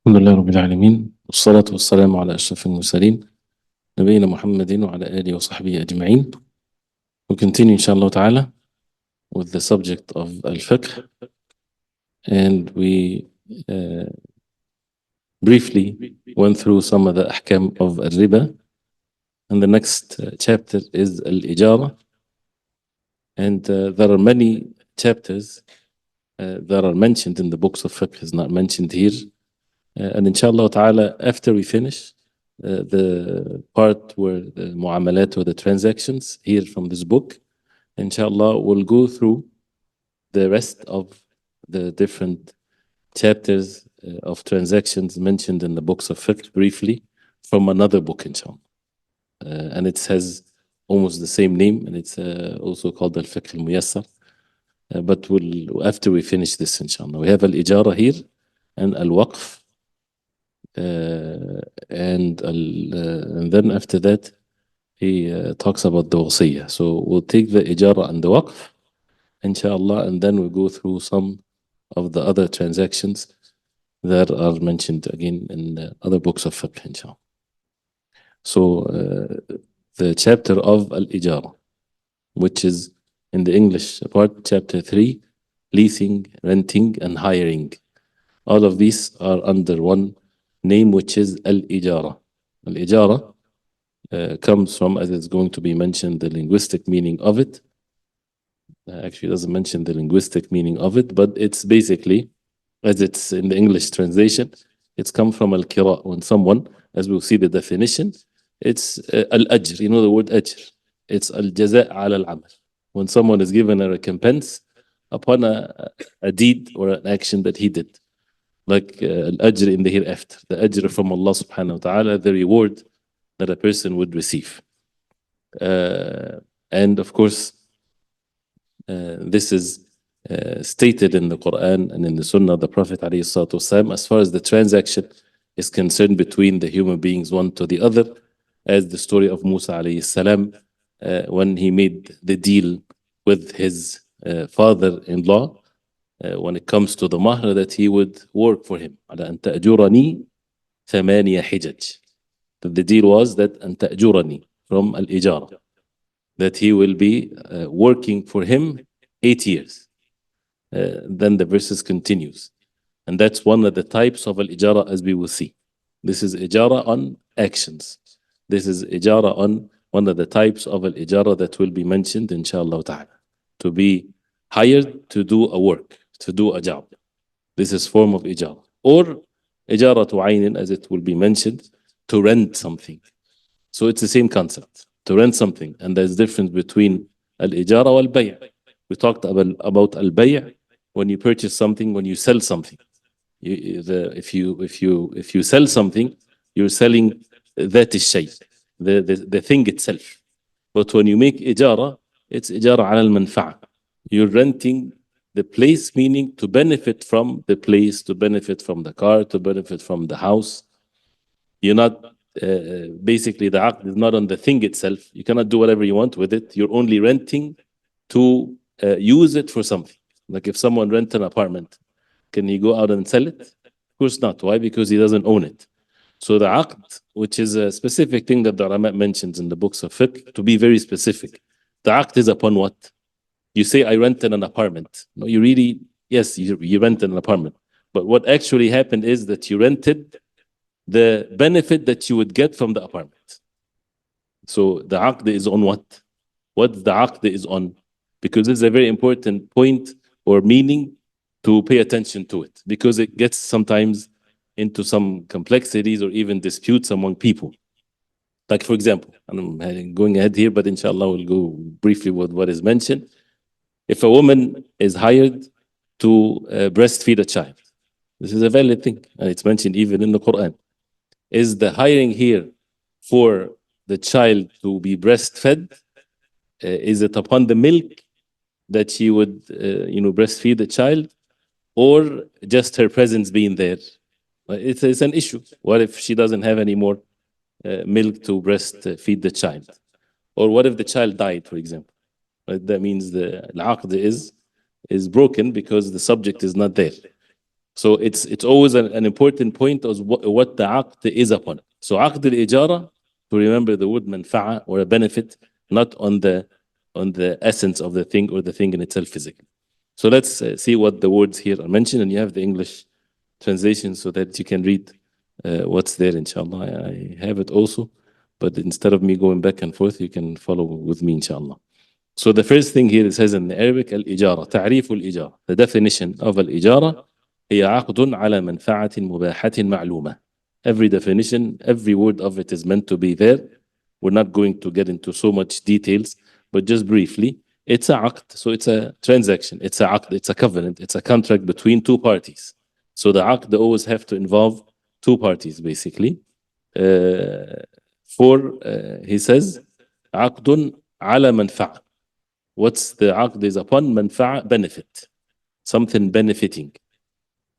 الحمد لله رب العالمين والصلاة والسلام على أشرف المرسلين نبينا محمد وعلى آله وصحبه أجمعين. We continue inshallah ta'ala with the subject of al-fiqh, and we briefly went through some of the ahkam of al-riba, and the next chapter is al-ijara, and there are many chapters that are mentioned in the books of fiqh, is not mentioned here. And inshallah ta'ala, after we finish the part where the muamalat or the transactions here from this book, inshallah we'll go through the rest of the different chapters of transactions mentioned in the books of fiqh briefly from another book, inshallah. And it has almost the same name, and it's also called al-fiqh al-muyassar. But after we finish this, inshallah, we have al-ijara here and al-waqf. And then after that, he talks about the wasiyah. So we'll take the ijara and the waqf, inshallah, and then we'll go through some of the other transactions that are mentioned again in the other books of fiqh, inshallah. So the chapter of al-ijara, which is in the English part, chapter 3, leasing, renting, and hiring. All of these are under one name, which is al-ijara. Al-ijara comes from, as it's going to be mentioned, the linguistic meaning of it. Actually, it doesn't mention the linguistic meaning of it, but it's basically, as it's in the English translation, it's come from al-kira. When someone, as we'll see the definition, it's al-ajr. You know the word ajr. It's al-jaza' ala al-amal. When someone is given a recompense upon a deed or an action that he did. Like al-ajr in the hereafter, the ajr from Allah subhanahu wa ta'ala, the reward that a person would receive. And of course, this is stated in the Quran and in the Sunnah of the Prophet alayhi salatu wasalam, as far as the transaction is concerned between the human beings one to the other, as the story of Musa alayhi salam, when he made the deal with his father-in-law, when it comes to the mahr, that he would work for him. على أن تأجرني ثمانية حجج. The deal was that أن تأجرني from al-ijara, that he will be working for him 8 years. Then the verses continues. And that's one of the types of al-ijara, as we will see. This is ijara on actions. This is ijara on one of the types of al-ijara that will be mentioned, inshallah ta'ala. To be hired to do a work, to do a job. This is form of ijara. Or ijara to aynin, as it will be mentioned, to rent something. So it's the same concept, to rent something. And there's difference between al-ijara wal bay'. We talked about al-bay', when you purchase something, when you sell something. If you sell something, you're selling that shay, the thing itself. But when you make ijara, it's ijara ala al-manfa'a. You're renting the place, meaning to benefit from the place, to benefit from the car, to benefit from the house. You're not, basically the aqd is not on the thing itself. You cannot do whatever you want with it. You're only renting to use it for something. Like if someone rents an apartment, can he go out and sell it? Of course not. Why? Because he doesn't own it. So the aqd, which is a specific thing that the ulama mentions in the books of fiqh, to be very specific, the aqd is upon what? You say, I rented an apartment. No, you really, yes, you rented an apartment. But what actually happened is that you rented the benefit that you would get from the apartment. So the aqd is on what? What the aqd is on? Because this is a very important point or meaning to pay attention to it. Because it gets sometimes into some complexities or even disputes among people. Like for example, I'm going ahead here, but inshallah we'll go briefly with what is mentioned. If a woman is hired to breastfeed a child, this is a valid thing, and it's mentioned even in the Quran. Is the hiring here for the child to be breastfed? Is it upon the milk that she would, breastfeed the child, or just her presence being there? It's an issue. What if she doesn't have any more milk to breastfeed the child? Or what if the child died, for example? That means the aqd is broken because the subject is not there. So it's always an important point of what the عقد is upon. So عقد الإجارة, to remember the word منفعة or a benefit, not on the essence of the thing or the thing in itself physically. So let's see what the words here are mentioned, and you have the English translation so that you can read what's there, inshallah. I have it also, but instead of me going back and forth, you can follow with me, inshallah. So the first thing here it says in the Arabic, الإجارة, تعريف الإجارة. The definition of الإجارة هي عقد على منفعة مباحة معلومة. Every definition, every word of it is meant to be there. We're not going to get into so much details, but just briefly, it's a عقد, so it's a transaction, it's a عقد, it's a covenant, it's a contract between two parties. So the عقد always have to involve two parties, basically. He says, عقد على منفعة. What's the عقد is upon منفعة, benefit, something benefiting.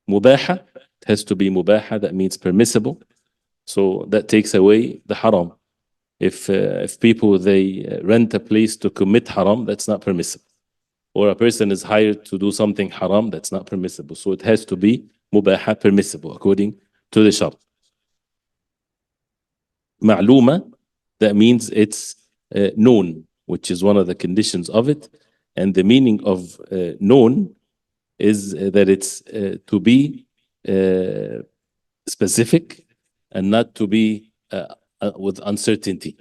مباحة, it has to be مباحة, that means permissible. So that takes away the haram. If people they rent a place to commit haram, that's not permissible. Or a person is hired to do something haram, that's not permissible. So it has to be مباحة, permissible, according to the shart. معلومة, that means it's known, which is one of the conditions of it. And the meaning of known is that it's to be specific and not to be with uncertainty.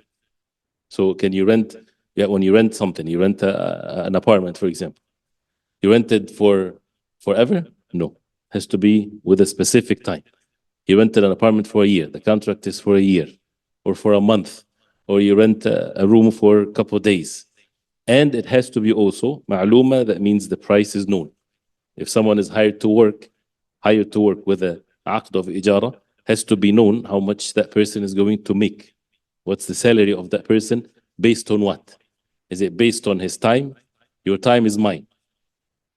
So can you rent, when you rent something, you rent an apartment, for example, you rent it for forever? No, it has to be with a specific time. You rented an apartment for a year, the contract is for a year, or for a month, or you rent a room for a couple of days. And it has to be also معلومة, that means the price is known. If someone is hired to work with a عقد of إجارة, has to be known how much that person is going to make. What's the salary of that person? Based on what? Is it based on his time? Your time is mine.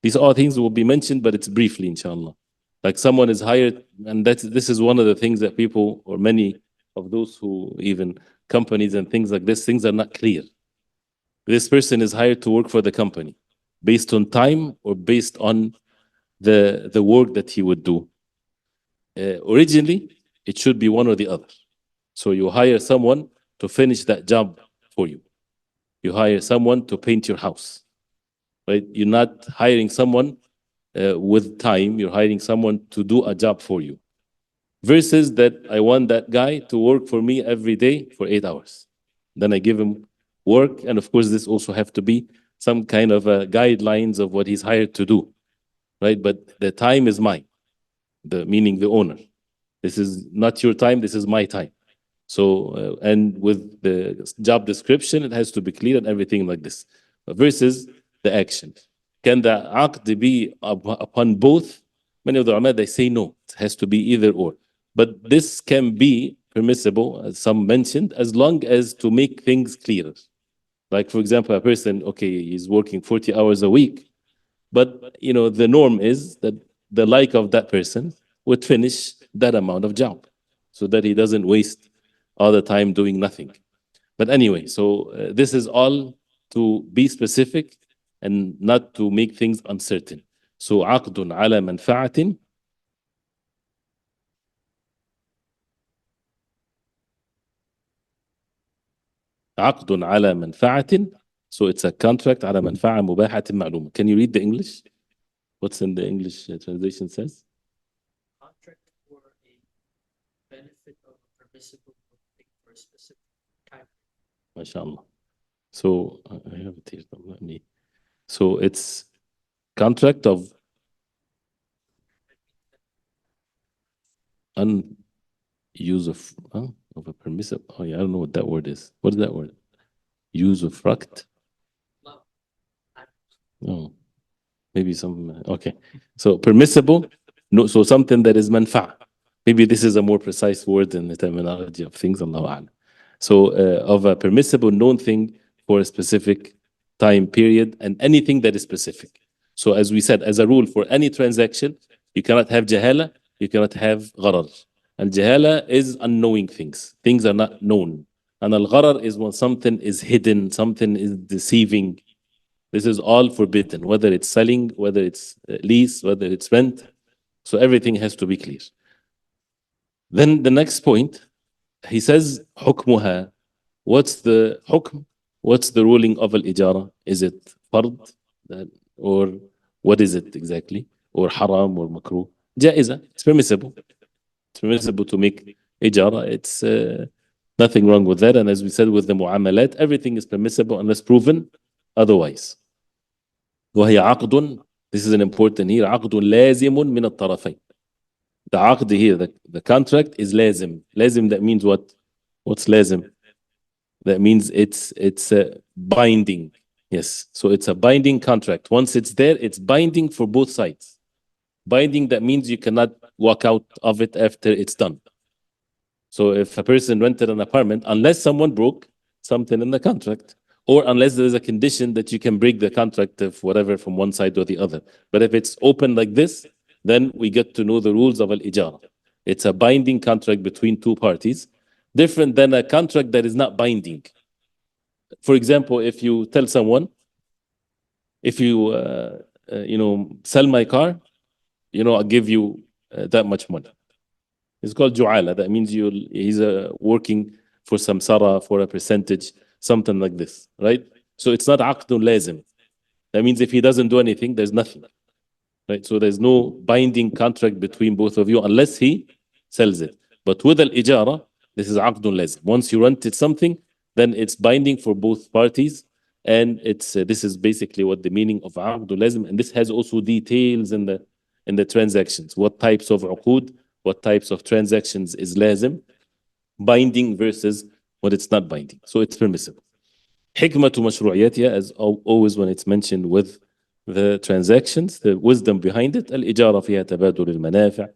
These are things will be mentioned, but it's briefly, inshallah. Like someone is hired, and this is one of the things that people, or many of those who even companies and things like this, things are not clear. This person is hired to work for the company based on time or based on the work that he would do. Originally, it should be one or the other. So you hire someone to finish that job for you. You hire someone to paint your house, right? You're not hiring someone with time. You're hiring someone to do a job for you. Versus that I want that guy to work for me every day for 8 hours. Then I give him work. And of course, this also have to be some kind of guidelines of what he's hired to do, right? But the time is mine, meaning the owner. This is not your time, this is my time. So, and with the job description, it has to be clear and everything like this. Versus the action. Can the aqd be upon both? Many of the ulama, they say no, it has to be either or. But this can be permissible, as some mentioned, as long as to make things clearer. Like, for example, a person, okay, he's working 40 hours a week, but the norm is that the like of that person would finish that amount of job so that he doesn't waste all the time doing nothing. But anyway, so this is all to be specific and not to make things uncertain. So عقد على منفعة عقد على منفعة. So it's a contract على منفعة مباحة معلومة. Can you read the English? What's in the English translation says? Contract for a benefit of a permissible thing for a specific time. MashaAllah. So I have it here. Let me. So it's contract of use of a permissive. Oh yeah, I don't know what that word is. What is that word? Use of fruct. Oh, maybe some. Okay, so permissible. No, so something that is manfa'. Maybe this is a more precise word in the terminology of things. Allahu a'lam. So of a permissible known thing for a specific time period and anything that is specific. So as we said, as a rule for any transaction, you cannot have jahala, you cannot have gharar. And jahala is unknowing things. Things are not known. And al-gharar is when something is hidden, something is deceiving. This is all forbidden, whether it's selling, whether it's lease, whether it's rent. So everything has to be clear. Then the next point, he says, حكمها. What's the حكم? What's the ruling of al-ijara? Is it fard? Or what is it exactly? Or haram or makruh? جائزة. It's permissible. It's permissible to make ijara. It's nothing wrong with that. And as we said with the mu'amalat, everything is permissible unless proven otherwise. وهي عقد. This is an important here. عقد لازم من الطرفين. The عقد here, the contract is لازم. لازم, that means what? What's لازم? That means it's binding. Yes. So it's a binding contract. Once it's there, it's binding for both sides. Binding, that means you cannot walk out of it after it's done. So if a person rented an apartment, unless someone broke something in the contract, or unless there is a condition that you can break the contract of whatever from one side or the other. But if it's open like this, then we get to know the rules of al-ijara. It's a binding contract between two parties, different than a contract that is not binding. For example, if you tell someone, if you sell my car, I'll give you that much money. It's called ju'ala. That means he's working for some sarah, for a percentage, something like this, right? So it's not aqdun lazim. That means if he doesn't do anything, there's nothing, right? So there's no binding contract between both of you unless he sells it. But with al-ijara, this is aqdun lazim. Once you rented something, then it's binding for both parties. And this is basically what the meaning of aqdun lazim. And this has also details in the transactions. What types of uqud, what types of transactions is lazim, binding versus what it's not binding. So it's permissible. حكمة مشروعيتها, as always when it's mentioned with the transactions, the wisdom behind it, الإجارة فيها تبادل المنافع,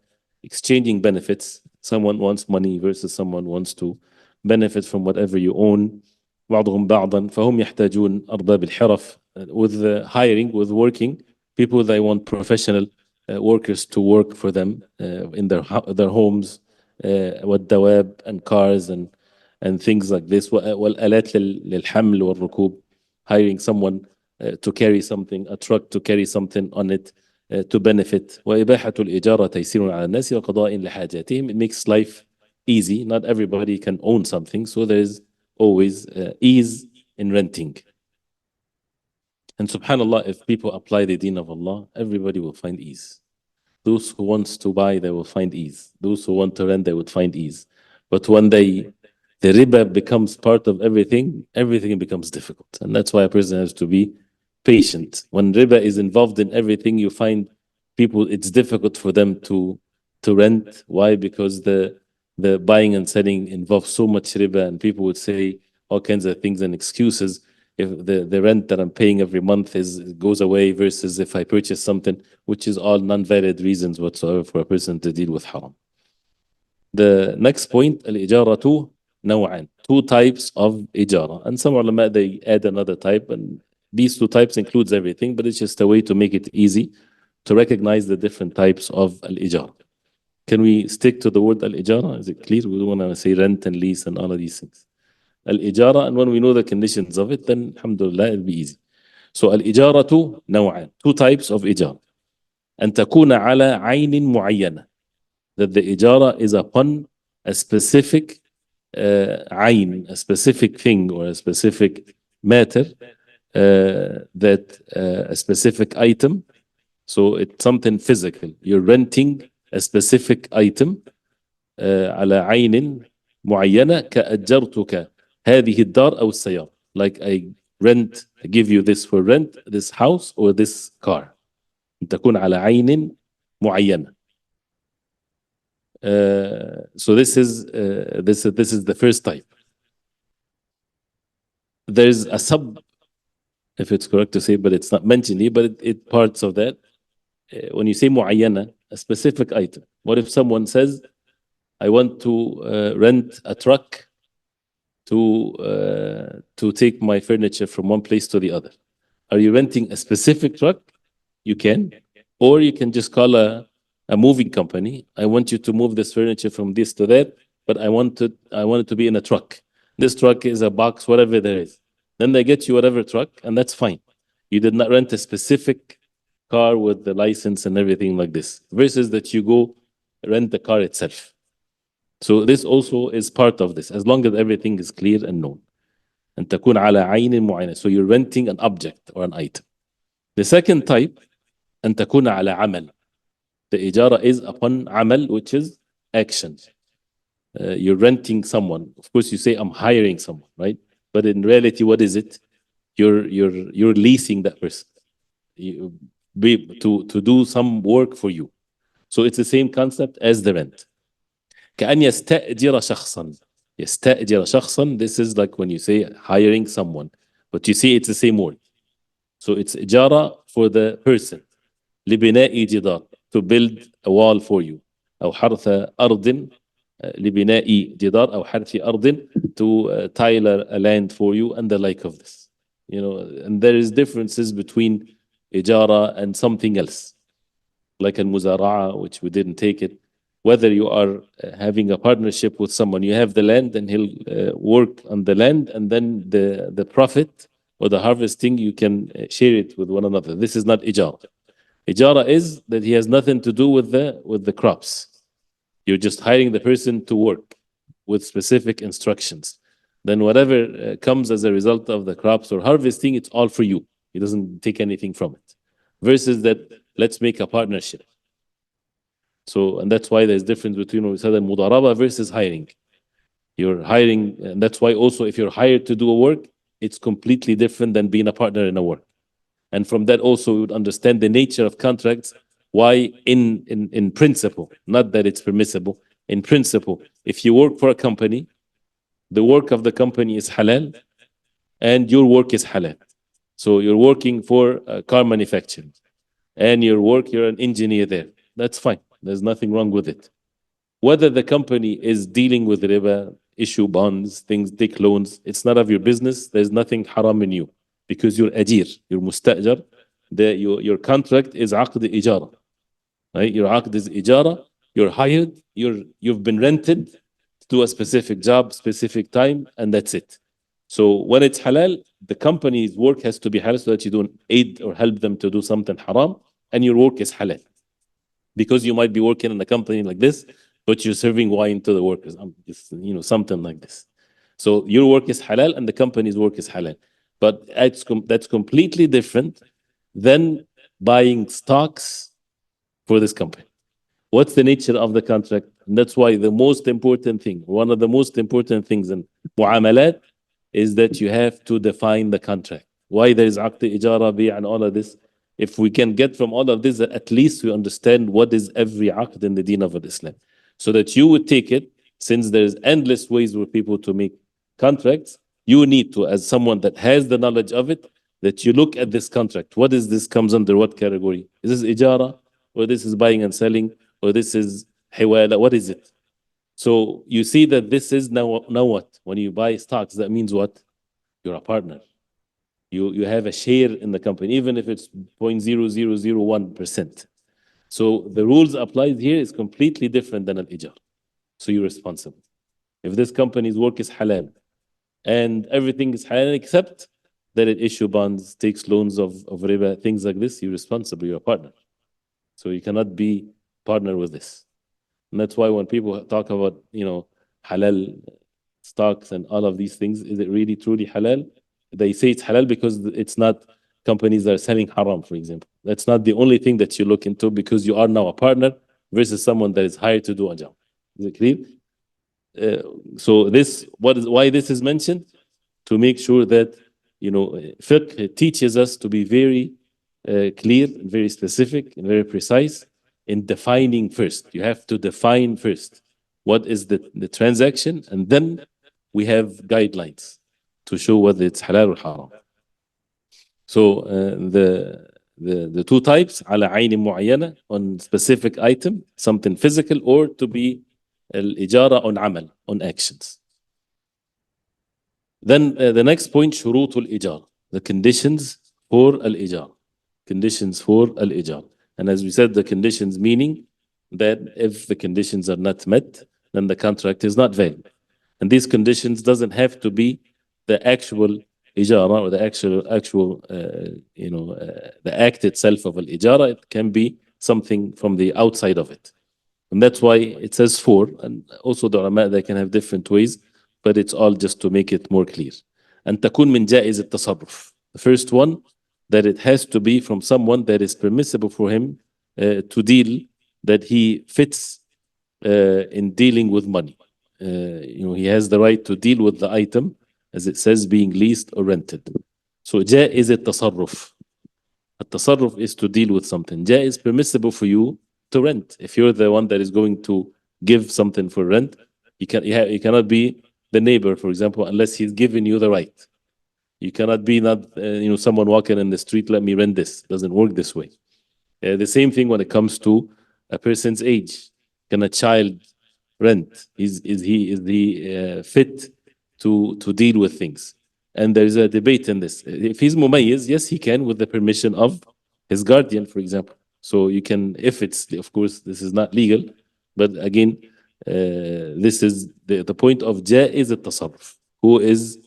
exchanging benefits. Someone wants money versus someone wants to benefit from whatever you own. بعضهم بعضا فهم يحتاجون أرباب الحرف. With hiring, with working, people, they want professional workers to work for them in their homes, والدواب and cars and things like this. والآلات للحمل والركوب, hiring someone to carry something, a truck to carry something on it to benefit. وإباحة الإجارة تيسير على الناس وقضاء لحاجاتهم. It makes life easy. Not everybody can own something, so there's always ease in renting. And subhanAllah, if people apply the deen of Allah, everybody will find ease. Those who wants to buy, they will find ease. Those who want to rent, they would find ease. But when the riba becomes part of everything becomes difficult. And that's why a person has to be patient. When riba is involved in everything, you find people, it's difficult for them to rent. Why? Because the buying and selling involves so much riba, and people would say all kinds of things and excuses. If the rent that I'm paying every month goes away versus if I purchase something, which is all non-valid reasons whatsoever for a person to deal with haram. The next point, al-ijaratu naw'an, two types of ijara. And some ulama, they add another type, and these two types includes everything, but it's just a way to make it easy to recognize the different types of al-ijara. Can we stick to the word al-ijara? Is it clear? We don't want to say rent and lease and all of these things. Al-ijara, and when we know the conditions of it, then alhamdulillah, it'll be easy. So al-ijaratu naw'an, two types of ijara. أن تكون على عين معينة, that the ijara is upon a specific عين, a specific thing or a specific matter, that a specific item. So it's something physical. You're renting a specific item. على عين معينة كأجرتك هذه الدار أو السيارة. Like I give you this for rent, this house or this car. تكون على عين معينة. So this is the first type. There's a sub, if it's correct to say, but it's not mentioned here, but it parts of that. When you say معينة, a specific item. What if someone says, I want to rent a truck to take my furniture from one place to the other? Are you renting a specific truck? You can. Or you can just call a moving company. I want you to move this furniture from this to that, but I want it to be in a truck. This truck is a box, whatever there is. Then they get you whatever truck, and that's fine. You did not rent a specific car with the license and everything like this, versus that you go rent the car itself. So this also is part of this, as long as everything is clear and known. أن تكون على عين معينة. So you're renting an object or an item. The second type, أن تكون على عمل. The إجارة is upon عمل, which is action. You're renting someone. Of course, you say I'm hiring someone, right? But in reality, what is it? You're leasing that person to do some work for you. So it's the same concept as the rent. كأن يستأجر شخصا. يستأجر شخصا. This is like when you say hiring someone, but you see it's the same word. So it's إجارة for the person. لبناء جدار, to build a wall for you. أو حرث أرض لبناء جدار أو حرث أرض, to tile a land for you and the like of this. You know, and there is differences between إجارة and something else, like al-muzara'a, which we didn't take it. Whether you are having a partnership with someone, you have the land and he'll work on the land, and then the profit or the harvesting, you can share it with one another. This is not ijara. Ijara is that he has nothing to do with the crops. You're just hiring the person to work with specific instructions. Then whatever comes as a result of the crops or harvesting, it's all for you. He doesn't take anything from it. Versus that, let's make a partnership. So, and that's why there's difference between what we said, mudaraba versus hiring. You're hiring, and that's why also if you're hired to do a work, it's completely different than being a partner in a work. And from that also we would understand the nature of contracts, why in principle, not that it's permissible, in principle, if you work for a company, the work of the company is halal and your work is halal. So you're working for car manufacturing and you're an engineer there. That's fine. There's nothing wrong with it. Whether the company is dealing with riba, issue bonds, things, take loans, it's none of your business. There's nothing haram in you because you're ajir, you're musta'jar. Your contract is aqd ijara. Right? Your aqd is ijara. You're hired. You've been rented to do a specific job, specific time, and that's it. So when it's halal, the company's work has to be halal so that you don't aid or help them to do something haram, and your work is halal. Because you might be working in a company like this, but you're serving wine to the workers, something like this. So your work is halal and the company's work is halal. But that's completely different than buying stocks for this company. What's the nature of the contract? And that's why the most important thing, one of the most important things in mu'amalat, is that you have to define the contract. Why there is aqd, ijara, bi' and all of this. If we can get from all of this, at least we understand what is every aqd in the deen of Islam. So that you would take it, since there's endless ways for people to make contracts, you need to, as someone that has the knowledge of it, that you look at this contract. What is this, comes under what category? Is this ijara? Or this is buying and selling? Or this is hiwala? What is it? So you see that this is now what? When you buy stocks, that means what? You're a partner. You have a share in the company, even if it's 0.0001%. So the rules applied here is completely different than an ijar. So you're responsible. If this company's work is halal and everything is halal except that it issue bonds, takes loans of riba, things like this, you're responsible, you're a partner. So you cannot be partner with this. And that's why when people talk about, halal stocks and all of these things, is it really truly halal? They say it's halal because it's not companies that are selling haram, for example. That's not the only thing that you look into, because you are now a partner versus someone that is hired to do a job. Is it clear? So why this is mentioned? To make sure that, fiqh teaches us to be very clear and very specific and very precise in defining first. You have to define first what is the transaction, and then we have guidelines to show whether it's halal or haram. So the two types, على عين معينة, on specific item, something physical, or to be الإجارة on عمل, on actions. Then the next point, شروط الإيجار, the conditions for الإيجار. Conditions for الإيجار. And as we said, the conditions meaning that if the conditions are not met, then the contract is not valid. And these conditions doesn't have to be the actual ijara, or the actual the act itself of al-ijara, it can be something from the outside of it. And that's why it says four. And also the ulama, they can have different ways, but it's all just to make it more clear. أن تكون من جائز التصرف. The first one, that it has to be from someone that is permissible for him to deal, that he fits in dealing with money. He has the right to deal with the item, as it says, being leased or rented. So جائز التصرف. التصرف is to deal with something. جائز, permissible for you to rent. If you're the one that is going to give something for rent, you cannot be the neighbor, for example, unless he's given you the right. You cannot be someone walking in the street, let me rent this. It doesn't work this way. The same thing when it comes to a person's age. Can a child rent? Is he fit to deal with things? And there's a debate in this. If he's mumayyiz, yes, he can, with the permission of his guardian, for example. So you can, if it's, of course, this is not legal, but again, this is the point of jaiz al-tasarruf, who is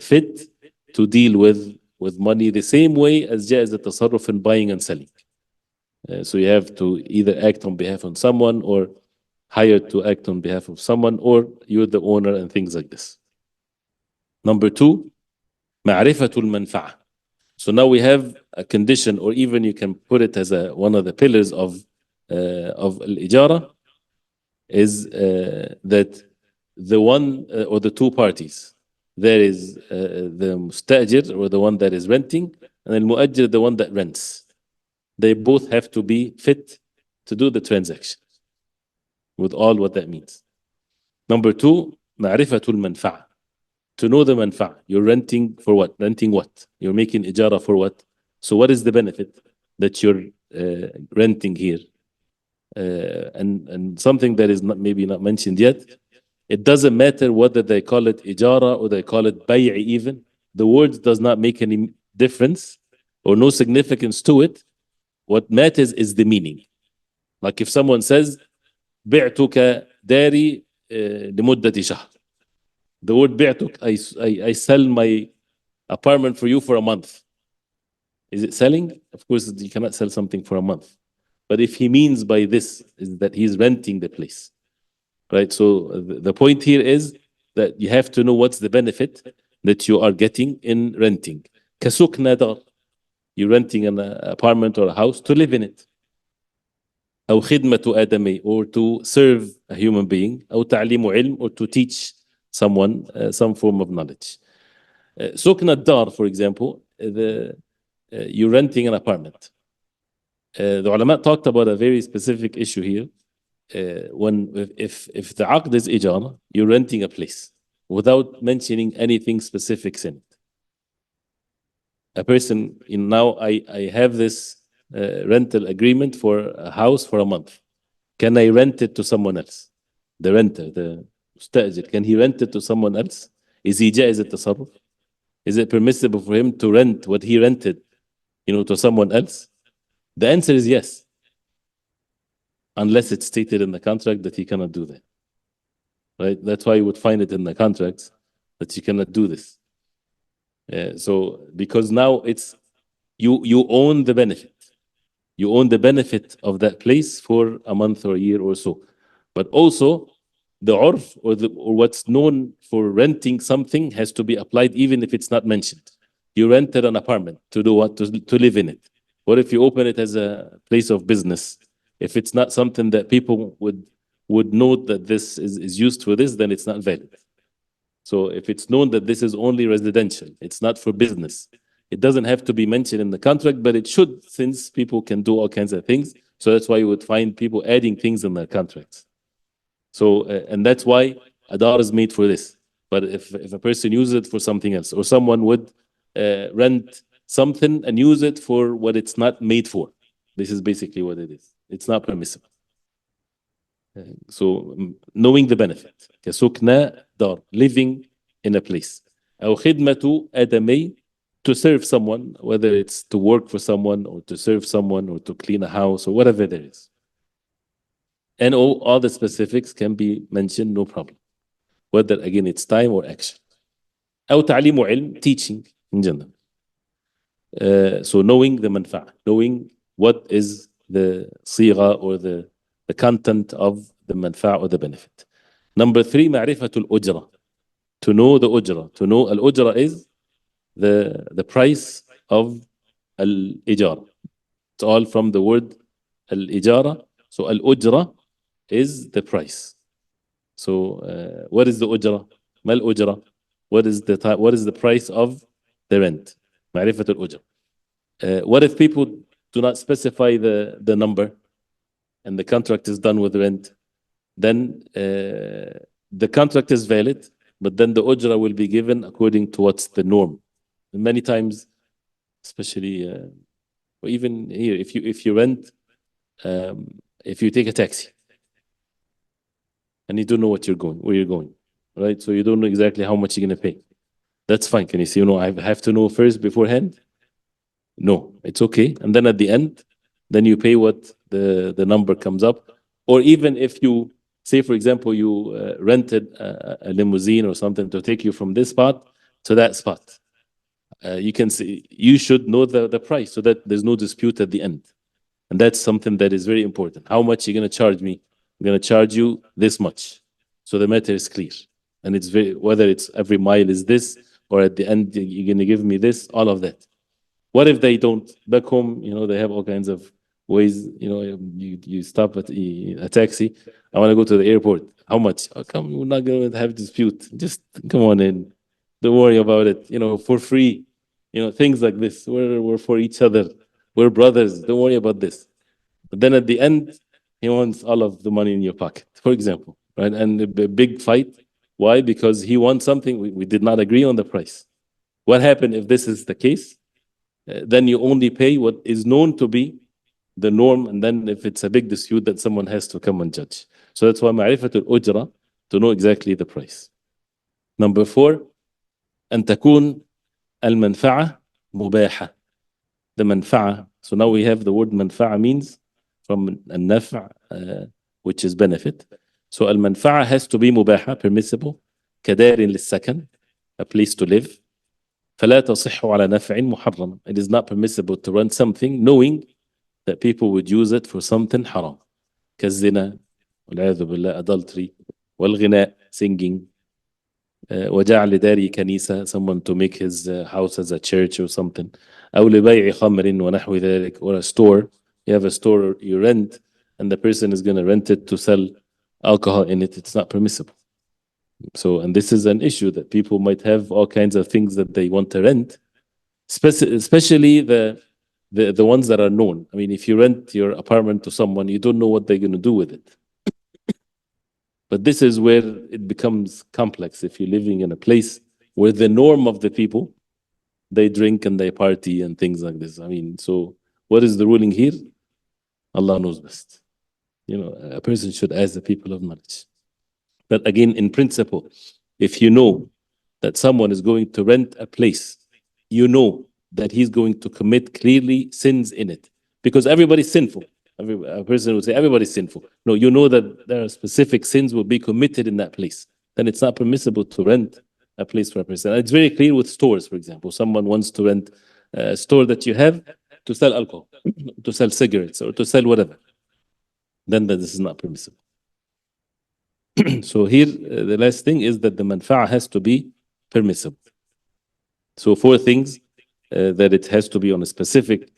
fit to deal with money the same way as jaiz al-tasarruf in buying and selling. So you have to either act on behalf of someone, or hired to act on behalf of someone, or you're the owner, and things like this. Number two, معرفة المنفعة. So now we have a condition, or even you can put it as one of the pillars of al-ijara, is that the one or the two parties, there is the mustajir, or the one that is renting, and al-muajjir, the one that rents. They both have to be fit to do the transaction, with all what that means. Number two, معرفة المنفعة. To know the manfa'. You're renting for what? Renting what? You're making ijara for what? So what is the benefit that you're renting here? And something that is maybe not mentioned yet, it doesn't matter whether they call it ijara or they call it bay' even. The words does not make any difference or no significance to it. What matters is the meaning. Like if someone says, بعتك داري لمدة شهر. The word بعتك, I sell my apartment for you for a month. Is it selling? Of course, you cannot sell something for a month. But if he means by this is that he's renting the place, right? So the point here is that you have to know what's the benefit that you are getting in renting. كسكنى دار. You're renting an apartment or a house to live in it. أو خدمة آدمي, or to serve a human being. أو تعليم علم, or to teach someone some form of knowledge. سكن الدار, for example, you're renting an apartment. The ulama talked about a very specific issue here. If the aqd is ijara, you're renting a place without mentioning anything specific in it. A person, now I have this rental agreement for a house for a month. Can I rent it to someone else? The renter, the mustajir, can he rent it to someone else? Is he jaiz al-tasarruf? Is it permissible for him to rent what he rented, to someone else? The answer is yes, unless it's stated in the contract that he cannot do that. Right? That's why you would find it in the contracts that you cannot do this. So because now it's you own the benefit. You own the benefit of that place for a month or a year or so. But also the urf, or what's known for renting something, has to be applied even if it's not mentioned. You rented an apartment to do what? To live in it. What if you open it as a place of business? If it's not something that people would note that this is used for this, then it's not valid. So if it's known that this is only residential, it's not for business, it doesn't have to be mentioned in the contract, but it should, since people can do all kinds of things. So that's why you would find people adding things in their contracts. So, and that's why Adar is made for this. But if a person uses it for something else, or someone would rent something and use it for what it's not made for, this is basically what it is. It's not permissible. So knowing the benefit. كسكنى دار, living in a place. أو خدمة آدمي, to serve someone, whether it's to work for someone, or to serve someone, or to clean a house, or whatever there is. And all the specifics can be mentioned, no problem. Whether again it's time or action. أو تعليم علم, teaching. in general. So knowing the manfa'a, knowing what is the صيغة or the content of the manfa'a or the benefit. Number 3, معرفة الأجرة. To know the ujra. To know al-ujra is the price of al-ijara. It's all from the word al-ijara. So al-ujra is the price. So what is the ujra? ما الأجرة? What is the price of the rent? معرفة الأجرة. What if people do not specify the number and the contract is done with rent? Then the contract is valid, but then the ujra will be given according to what's the norm. And many times, especially or even here, if you rent, if you take a taxi and you don't know where you're going, right? So you don't know exactly how much you're gonna pay. That's fine. Can you see? I have to know first beforehand. No, it's okay. And then at the end, then you pay what the number comes up. Or even if you say, for example, you rented a limousine or something to take you from this spot to that spot. You can say you should know the price so that there's no dispute at the end. And that's something that is very important. How much you're going to charge me? I'm going to charge you this much. So the matter is clear. And it's whether it's every mile is this or at the end you're going to give me this, all of that. What if they don't? Back home, they have all kinds of ways. You stop at a taxi. I want to go to the airport. How much? Oh, come, we're not going to have dispute. Just come on in. Don't worry about it. For free. Things like this. We're for each other. We're brothers. Don't worry about this. But then at the end, he wants all of the money in your pocket, for example, right? And a big fight. Why? Because he wants something. We did not agree on the price. What happened if this is the case? Then you only pay what is known to be the norm, and then if it's a big dispute, that someone has to come and judge. So that's why معرفة الأجرة, to know exactly the price. Number 4, أن تكون المنفعة مباحة. The منفعة. So now we have the word منفعة means from النفع, which is benefit. So المنفعة has to be مباحة, permissible. كدار للسكن, a place to live. فلا تصح على نفع محرم. It is not permissible to rent something knowing that people would use it for something haram. كالزنا والعياذ بالله, adultery, والغناء, singing, وجعل داري كنيسة, someone to make his house as a church or something. أو لبيع خمر ونحو ذلك, or a store. You have a store you rent and the person is going to rent it to sell alcohol in it. It's not permissible. So, and this is an issue that people might have all kinds of things that they want to rent, especially the ones that are known. I mean, if you rent your apartment to someone, you don't know what they're going to do with it. But this is where it becomes complex. If you're living in a place where the norm of the people, they drink and they party and things like this. I mean, so what is the ruling here? Allah knows best. A person should ask the people of knowledge. But again, in principle, if you know that someone is going to rent a place, you know that he's going to commit clearly sins in it. Because everybody's sinful. A person would say everybody's sinful. No, you know that there are specific sins will be committed in that place. Then it's not permissible to rent a place for a person. And it's very clear with stores, for example. Someone wants to rent a store that you have to sell alcohol, to sell cigarettes, or to sell whatever. Then this is not permissible. So here, the last thing is that the manfa'a has to be permissible. So 4 things, that it has to be on a specific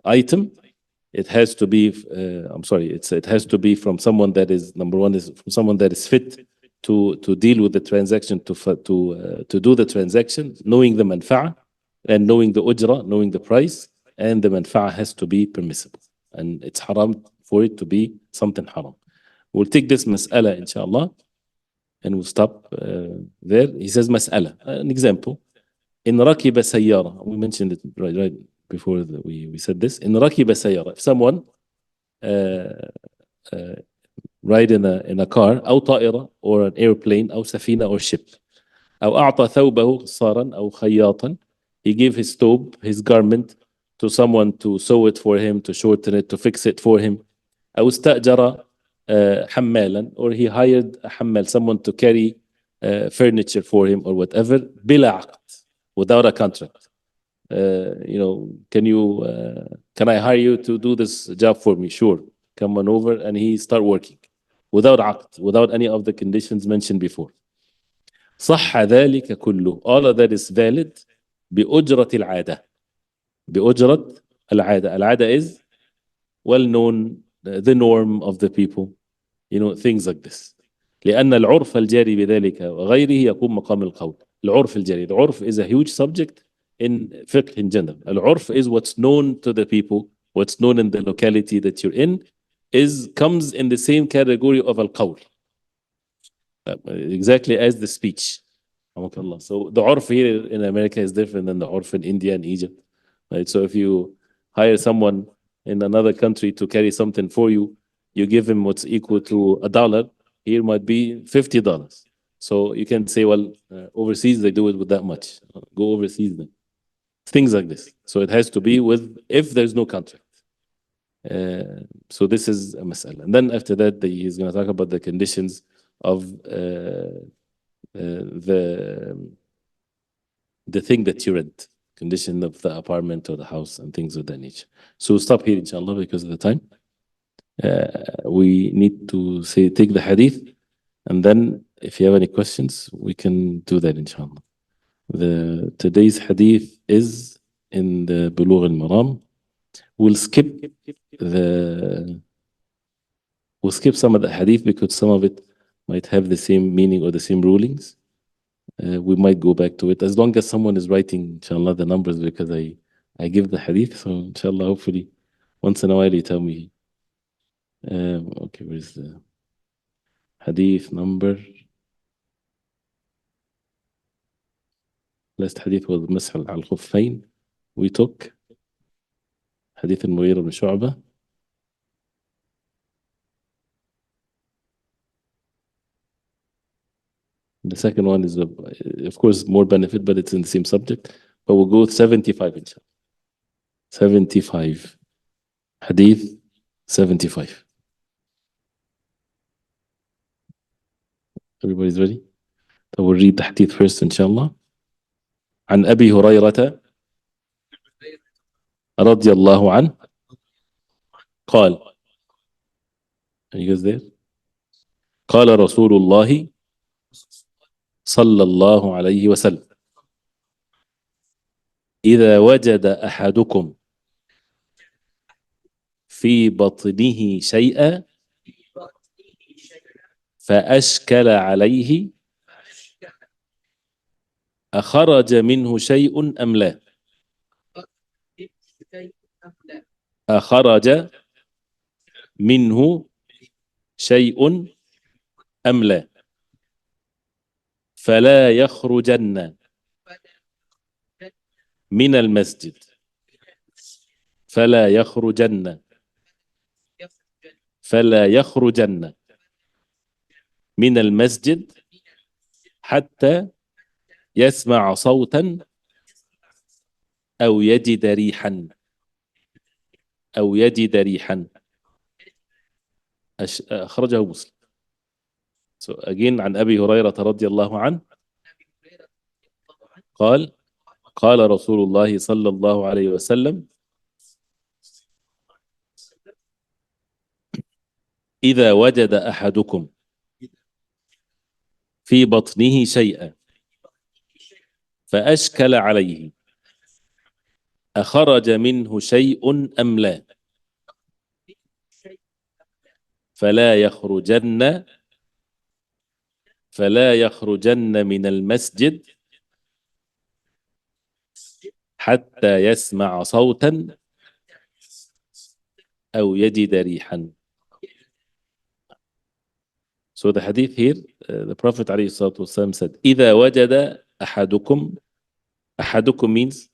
item. It has to be, it has to be from someone that is, number 1 is from someone that is fit to deal with the transaction, to do the transaction, knowing the manfa'a and knowing the ujra, knowing the price, and the manfa'a has to be permissible. And it's haram for it to be something haram. We'll take this mas'ala, inshallah, and we'll stop there. He says mas'ala, an example. In rakiba sayyara, we mentioned it right before we said this. In rakiba sayyara, if someone ride in a car, أو طائرة, or an airplane, أو سفينة, or ship. أو أعطى ثوبه قصارا أو خياطا, he gave his thobe, his garment, to someone to sew it for him, to shorten it, to fix it for him. أو استأجر حمالا, or he hired a حمال, someone to carry furniture for him or whatever, بلا عقد, without a contract. Can I hire you to do this job for me? Sure. Come on over, and he start working without عقد, without any of the conditions mentioned before. صح ذلك كله. All of that is valid بأجرة العادة. بأجرة العادة. العادة is well known, the norm of the people, things like this. لأن العرف الجاري بذلك وغيره يقوم مقام القول. العرف الجاري. The عرف is a huge subject in fiqh in general. العرف is what's known to the people, what's known in the locality that you're in, comes in the same category of القول. Exactly as the speech. So the urf here in America is different than the urf in India and Egypt. Right? So if you hire someone in another country to carry something for you, you give him what's equal to $1. Here might be $50. So you can say, well, overseas they do it with that much. Go overseas then. Things like this. So it has to be if there's no contract. So this is a mas'ala. And then after that, he's going to talk about the conditions of the thing that you rent, condition of the apartment or the house and things of that nature. So we'll stop here, inshallah, because of the time. We need to take the hadith, and then if you have any questions, we can do that, inshallah. Today's hadith is in the Bulugh al-Maram. We'll skip some of the hadith because some of it might have the same meaning or the same rulings. We might go back to it as long as someone is writing, inshallah, the numbers, because I give the hadith. So inshallah, hopefully once in a while you tell me. Okay, where's the hadith number? Last hadith was مسح على الخفين. We took hadith al-Mughira bin Shu'bah. The second one is, of course, more benefit, but it's in the same subject. But we'll go with 75, inshallah. 75. Hadith 75. Everybody's ready? So we'll read the hadith first, inshallah. عن أبي هريرة رضي الله عنه قال. Are you guys there? قال رسول الله صلى الله عليه وسلم إذا وجد أحدكم في بطنه شيئا فأشكل عليه أخرج منه شيء أم لا؟ أخرج منه شيء أم لا؟ فلا يخرجن من المسجد فلا يخرجن من المسجد حتى يسمع صوتا أو يجد ريحا أخرجه مسلم. So again عن أبي هريرة رضي الله عنه قال رسول الله صلى الله عليه وسلم إذا وجد أحدكم في بطنه شيئا فأشكل عليه أخرج منه شيء أم لا؟ فلا يخرجن من المسجد حتى يسمع صوتا أو يجد ريحا. So the hadith here, the Prophet ﷺ said, إذا وجد أحدكم. أحدكم means,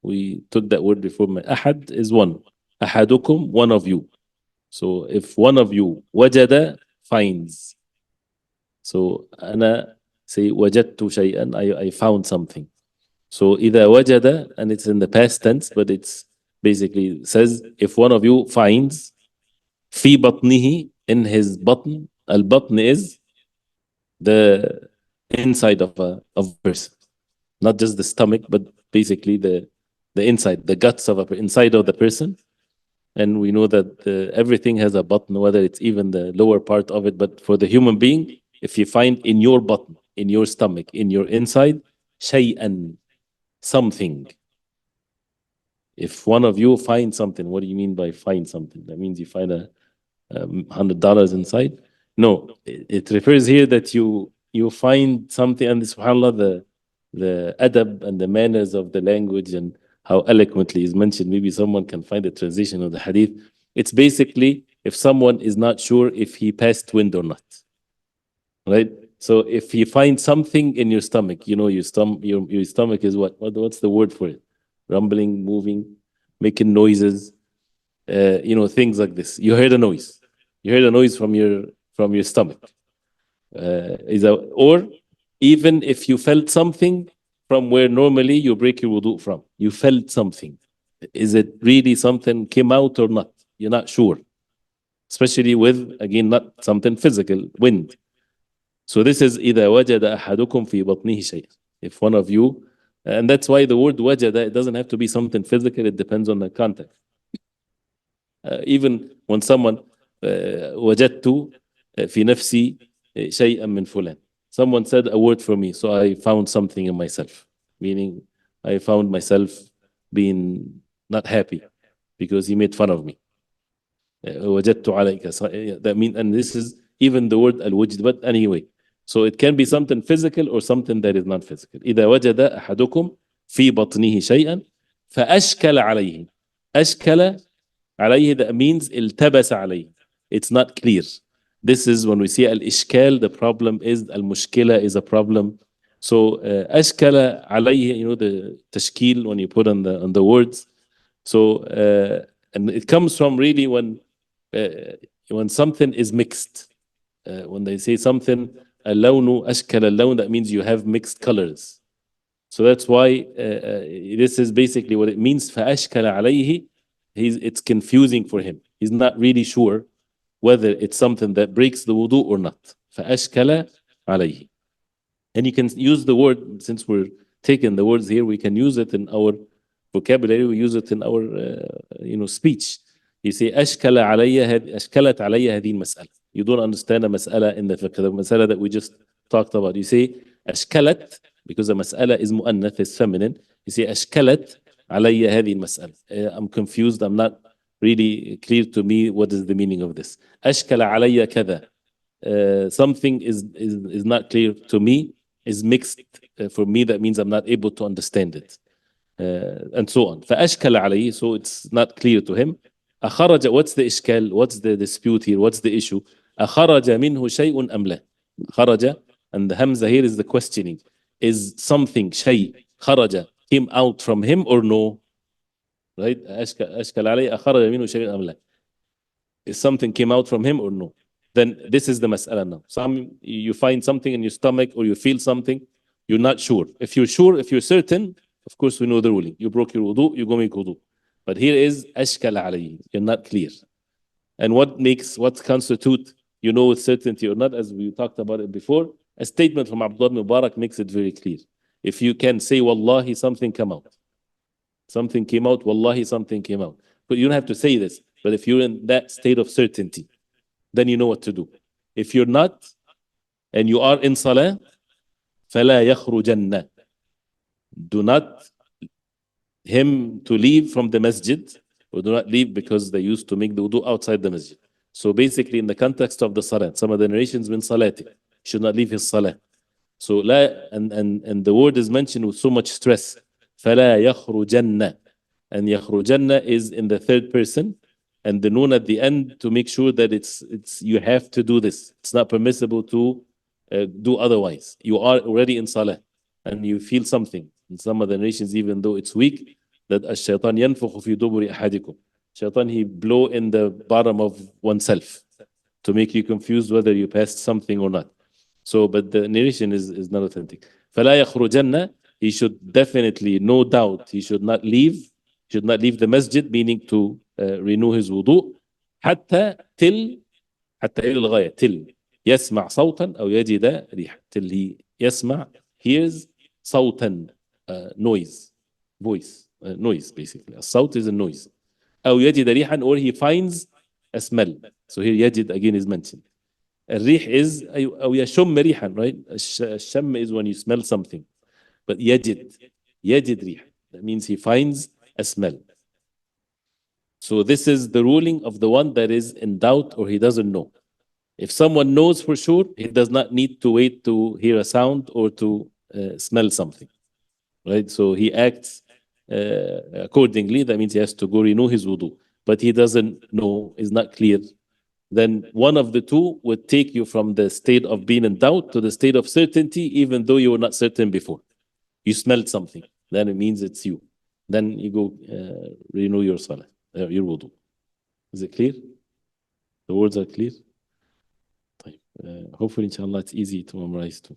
we took that word before. أحد is one. أحدكم, one of you. So if one of you وجد, finds. So أنا say وجدت شيئا, I found something. So إذا وجد, and it's in the past tense, but it's basically says if one of you finds في بطنه, in his butn. Al-batn is the inside of a person. not just the stomach, but basically the inside, the guts of inside of the person. And we know that everything has a button, whether it's even the lower part of it. But for the human being, if you find in your button, in your stomach, in your inside, shay'an, something. If one of you finds something, what do you mean by find something? That means you find $100 inside? No, it refers here that you find something, and subhanAllah, the adab and the manners of the language and how eloquently is mentioned. Maybe someone can find the translation of the hadith. It's basically if someone is not sure if he passed wind or not, right? So if you find something in your stomach, you know your stomach is what's the word for it? Rumbling, moving, making noises, things like this. You heard a noise. You heard a noise from your stomach. Or even if you felt something from where normally you break your wudu from, you felt something. Is it really something came out or not? You're not sure. Especially with, again, not something physical, wind. So this is إذا وجد أحدكم في بطنه شيء. If one of you, and that's why the word وجد, it doesn't have to be something physical, it depends on the context. Even when someone وجدت في نفسي شيئا من فلان. Someone said a word for me, so I found something in myself. Meaning, I found myself being not happy because he made fun of me. وجدت عليك. That means, and this is even the word al-wujd, but anyway. So it can be something physical or something that is not physical. إذا وجد أحدكم في بطنه شيئا فأشكل عليه. أشكل عليه, that means التبس عليه. It's not clear. This is when we see al-ishkal, the problem is al-mushkila is a problem. So ashkala alayhi, the tashkil when you put on the words. So and it comes from really when something is mixed. When they say something al-lawnu ashkala al-lawn, that means you have mixed colors. So that's why this is basically what it means. فَأَشْكَلَ عَلَيْهِ, it's confusing for him. He's not really sure whether it's something that breaks the wudu or not. فَأَشْكَلَ عَلَيْهِ. And you can use the word, since we're taking the words here, we can use it in our vocabulary, we use it in our speech. You say أشكل علي أشكلت علي هذه المسألة. You don't understand a mas'ala in the fiqh, the mas'ala that we just talked about. You say أشكلت, because the mas'ala is mu'annath, is feminine. You say أشكلت علي هذه المسألة. I'm confused, I'm not really clear to me what is the meaning of this. أشكل علي كذا. Something is not clear to me, is mixed for me, that means I'm not able to understand it. And so on. فأشكل عليه, so it's not clear to him. أخرج, what's the إشكال? What's the dispute here? What's the issue? أخرج منه شيء أم لا? خرج, and the hamza here is the questioning. Is something, شيء, خرج, came out from him or no? Right? أشكل عليه أخرج منه شيء أم لا? Is something came out from him or no? Then this is the mas'ala now. You find something in your stomach or you feel something, you're not sure. If you're sure, if you're certain, of course we know the ruling. You broke your wudu, you go make wudu. But here is أشكل عليه. You're not clear. And what constitute, with certainty or not, as we talked about it before, a statement from Abdullah Mubarak makes it very clear. If you can say, Wallahi, something came out. Something came out, Wallahi, something came out. But you don't have to say this. But if you're in that state of certainty, then you know what to do. If you're not, and you are in salah, فَلَا يَخْرُجَنَّ. Do not him to leave from the masjid, or do not leave because they used to make the wudu outside the masjid. So basically in the context of the salah, some of the narrations mean salati, should not leave his salah. So and the word is mentioned with so much stress. فَلَا يَخْرُجَنَّ. And يَخْرُجَنَّ is in the third person, and the noon at the end to make sure that it's you have to do this. It's not permissible to do otherwise. You are already in salah and you feel something. In some of the narrations, even though it's weak, that الشيطان ينفخ في دبر أحدكم. Shaitan, he blow in the bottom of oneself to make you confused whether you passed something or not. So, but the narration is not authentic. فَلَا يَخْرُجَنَّ. He should definitely, no doubt, he should not leave the masjid, meaning to renew his wudu, حتى إلى الغاية, till يسمع صوتا أو يجد ريحا, till he يسمع, hears صوتا, noise, voice, noise basically. الصوت is a noise. أو يجد ريحا, or he finds a smell. So here يجد again is mentioned. الريح is أو يشم ريحا, right? الشم is when you smell something. But يجد ريح. That means he finds a smell. So this is the ruling of the one that is in doubt or he doesn't know. If someone knows for sure, he does not need to wait to hear a sound or to smell something, right? So he acts accordingly. That means he has to go renew his wudu. But he doesn't know, is not clear. Then one of the two would take you from the state of being in doubt to the state of certainty, even though you were not certain before. You smelled something, then it means it's you. Then you go renew your salah, your wudu. Is it clear? The words are clear? طيب. Hopefully, inshallah, it's easy to memorize too.